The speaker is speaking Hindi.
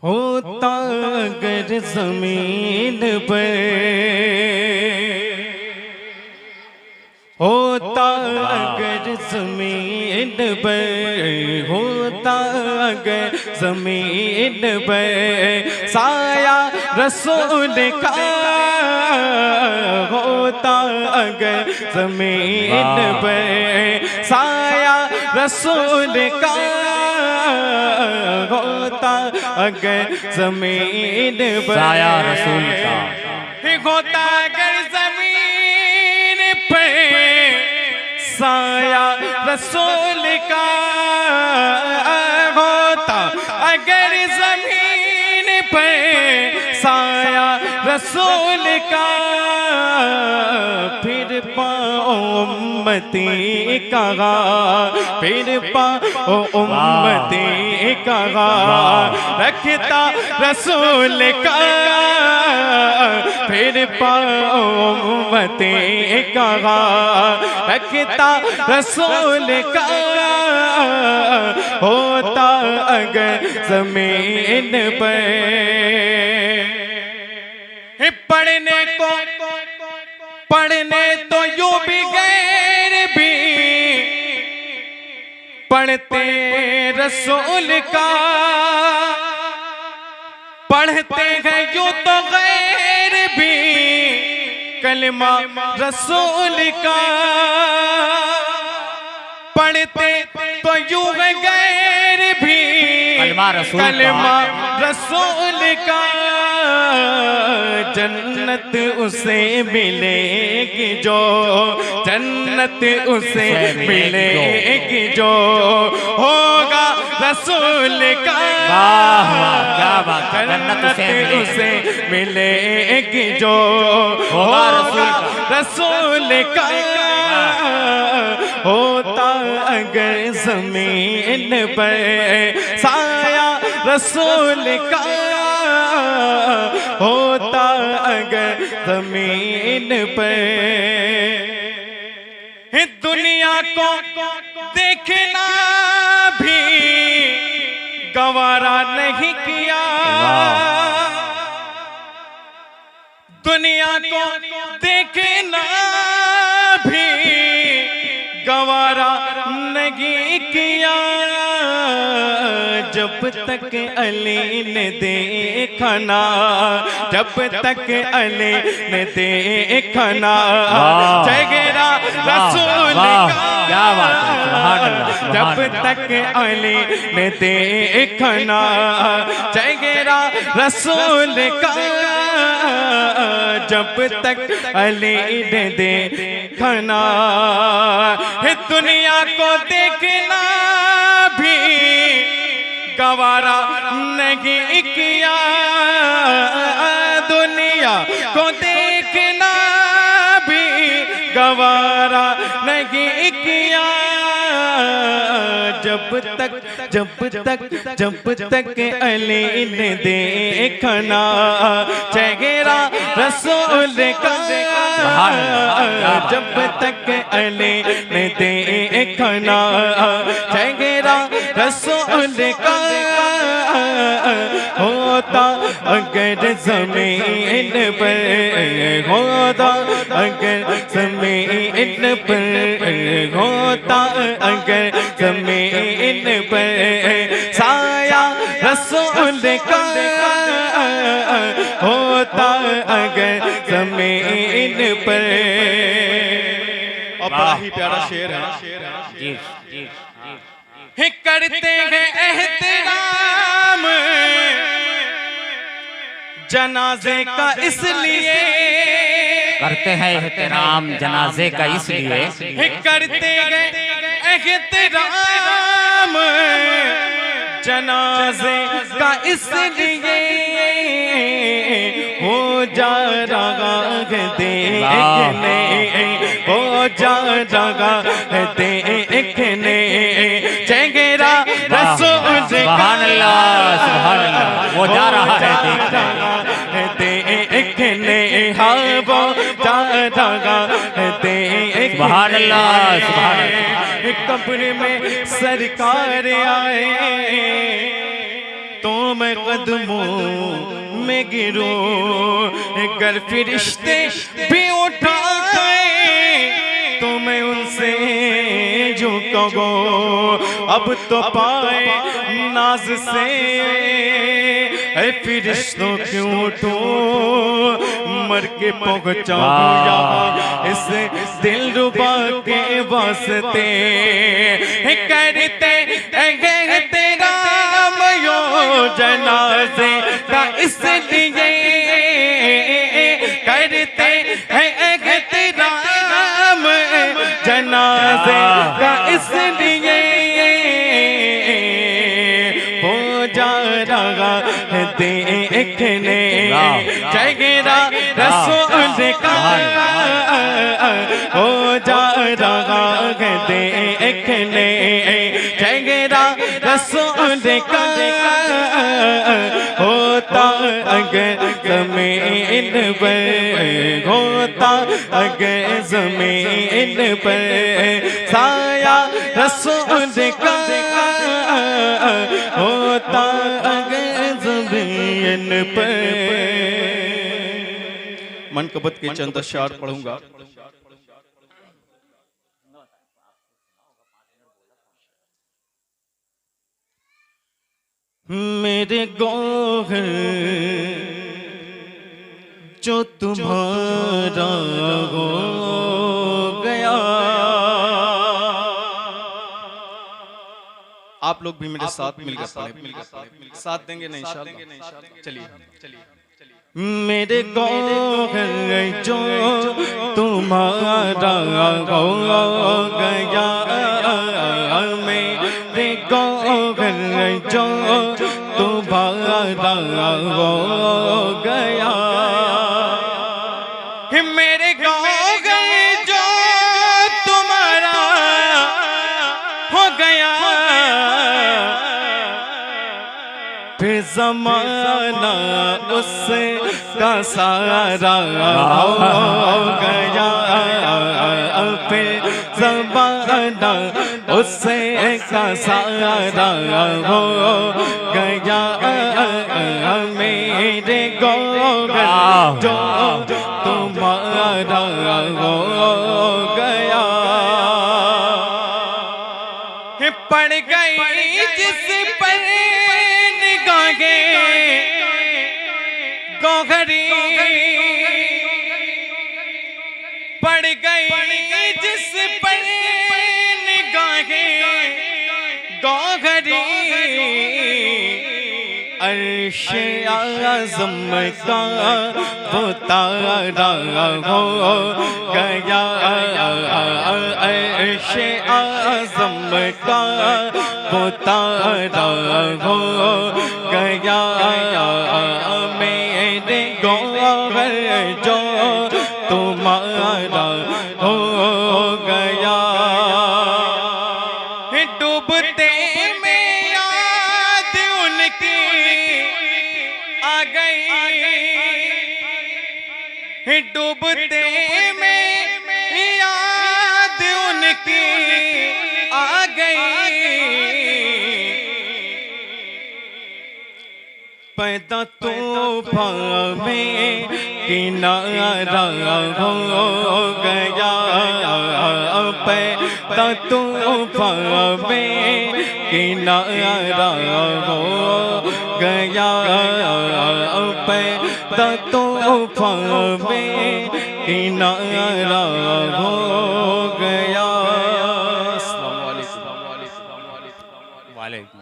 होता अगर जमीन पर, होता अगर जमीन पर, होता अगर जमीन पर साया रसूल का, होता अगर जमीन पर साया रसूल का, होता अगर जमीन पर साया रसूल का, होता अगर जमीन पे साया रसूल का, होता अगर जमीन पे साया रसूल का, फिर पाओ उम्मती कहा, फिर पाओ उम्मती कहा, रखता रसूल का, फिर पाओ उम्मती कहा, रखता रसूल का, होता अगर जमीन पर पढ़ने तो यूं भी गैर भी पढ़ते रसूल का, पढ़ते हैं यूं तो गैर भी कलमा रसूल का, पढ़ते तो यूं है गैर भी कलमा रसूल का, जन्नत उसे मिलेगी जो, जन्नत उसे मिलेगी जो होगा रसूल का, क्या बात, जन्नत उसे मिलेगी जो होगा रसूल का, होता अगर जमीन पर साया रसूल का, होता अगर जमीन पर दुनिया को देखना भी गवारा नहीं किया, दुनिया को देखना भी गवारा नहीं किया, जब तक अली ने देखा ना, जब तक अली ने देखा ना चेहरा रसूल का, जब तक अली ने देखा ना चेहरा रसूल का, जब तक अली ने देखा ना, दुनिया को देखना भी गवारा नहीं किया, दुनिया को देखना भी गवारा नहीं किया, जब तक अली ने देखना चेहरा रसूल का, जब तक अली ने देखना चेहरा रसूल का, होता अगर जमीन पर, होता अगर जमीन पर, होता अगर जमीन पर साया रसूल का, होता अगर जमीन पर। और बड़ा ही प्यारा शेर है, करते हैं एहतराम जनाजे का इसलिए, करते हैं एहतराम जनाजे का इसलिए, करते हैं एहतराम जनाजे का इसलिए, हो जा रहा है देखने, हो जा रहा है देखने चेहरा रसूल का, सुभान अल्लाह, वो जा रहा है देखने, हाँ वो जा रहा है देखने, सुभान अल्लाह, सुभान अल्लाह। कब्र में सरकार आए तो मैं कदमों में गिरूं, अगर फरिश्ते भी उठाए तो मैं उनसे झुकूं। अब तो पाए नाज से फरिश्तों की उठूं, मर के पहुंचाऊं यहाँ इस दिलरुबा के वास्ते। करते तेरा मयो जनाजे का इसलिए, करते तेरा जनाजे का इसलिए हो जा रहा है देखने चेहरा रसूल का, हो जा रहा है देखने चेहरा रसूल का। होता अगर ज़मीन पर, होता अगर ज़मीन पर साया रसूल का, होता अगर ज़मीन पर। मनकबत के चंद अशआर पढ़ूंगा। मेरे गौहर जो तुम्हारा हो गया, आप लोग भी मेरे साथ मिलकर पढ़ें, साथ देंगे नहीं इंशाअल्लाह। चलिए। मेरे गौहर जो तुम्हारा हो गया, मेरे गौहर जो तुम्हारा हो गया, मेरे गौहर जो तुम्हारा हो गया, फिर ज़माना उसका सारा हो गया, फिर ज़माना उसका सारा हो गया। मेरे गौहर जो तुम्हारा हो गया, पड़ गई जिस पर गौहरी, पड़ गई जिस पर निगाहें गौहरी, अर्श आज़म का वो तारा हो गया, अर्श आज़म का वो तारा हो गया। मेरे गौहर जो तुम्हारा हो गया, डूबते में याद उनकी आ गई, डूबते में याद उनकी आ गई, पैदा तूफ़ान में किनारा हो गया, पैदा तूफ़ान में किनारा हो गया, पैदा तूफ़ान में किनारा हो गया। अस्सलाम वालेकुम।